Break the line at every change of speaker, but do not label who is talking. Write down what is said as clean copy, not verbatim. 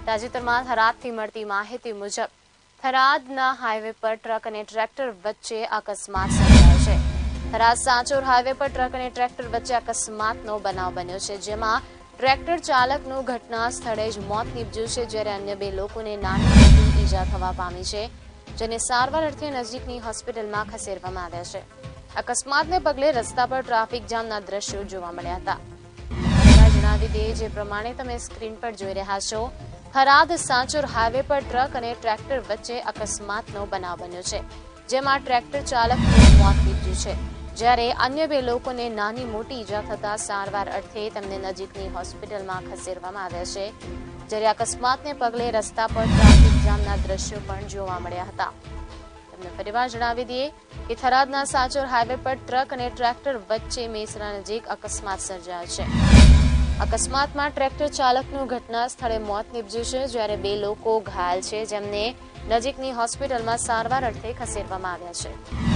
તાજેતરમાં થરાદથી મળતી માહિતી મુજબ થરાદના હાઈવે પર ટ્રક અને ટ્રેક્ટર વચ્ચે અકસ્માત સર્જાયો છે. થરાદ સાંચોર હાઈવે પર ટ્રક અને ટ્રેક્ટર વચ્ચે અકસ્માતનો બનાવ બન્યો છે, જેમાં ટ્રેક્ટર ચાલકનું ઘટના સ્થળે જ મોત નીપજ્યું છે, જ્યારે અન્ય 2 લોકોને નાની મોટી ઈજા થવા પામી છે, જેને સારવાર અર્થે નજીકની હોસ્પિટલમાં ખસેડવામાં આવ્યા છે. અકસ્માતને પગલે રસ્તા પર ટ્રાફિક જામના દ્રશ્યો જોવા મળ્યા હતા. જણાવી દઈએ જે પ્રમાણે તમે સ્ક્રીન પર જોઈ રહ્યા છો, થરાદ સાંચોર હાઈવે પર ટ્રક અને ટ્રેક્ટર વચ્ચે અકસ્માતનો બનાવ બન્યો છે, જેમાં ટ્રેક્ટર ચાલકનું મોત નીપજ્યું છે, જ્યારે અન્ય 2 લોકોને નાની મોટી ઈજા થતા સારવાર અર્થે તેમને નજીકની હોસ્પિટલમાં ખસેડવામાં આવ્યા છે, જ્યારે અકસ્માતને પગલે રસ્તા પર ટ્રાફિક જામના દ્રશ્યો પણ જોવા મળ્યા હતા. તમને ફરીવાર જણાવી દઈએ કે થરાદના સાંચોર હાઈવે પર ટ્રક અને ટ્રેક્ટર વચ્ચે મેસરા નજીક અકસ્માત સર્જાયો છે. અકસ્માતમાં ટ્રેક્ટર ચાલકનું ઘટના સ્થળે મોત નીપજ્યું છે, જ્યારે 2 લોકો ઘાયલ છે, જેમને નજીકની હોસ્પિટલમાં સારવાર અર્થે ખસેડવામાં આવ્યા છે.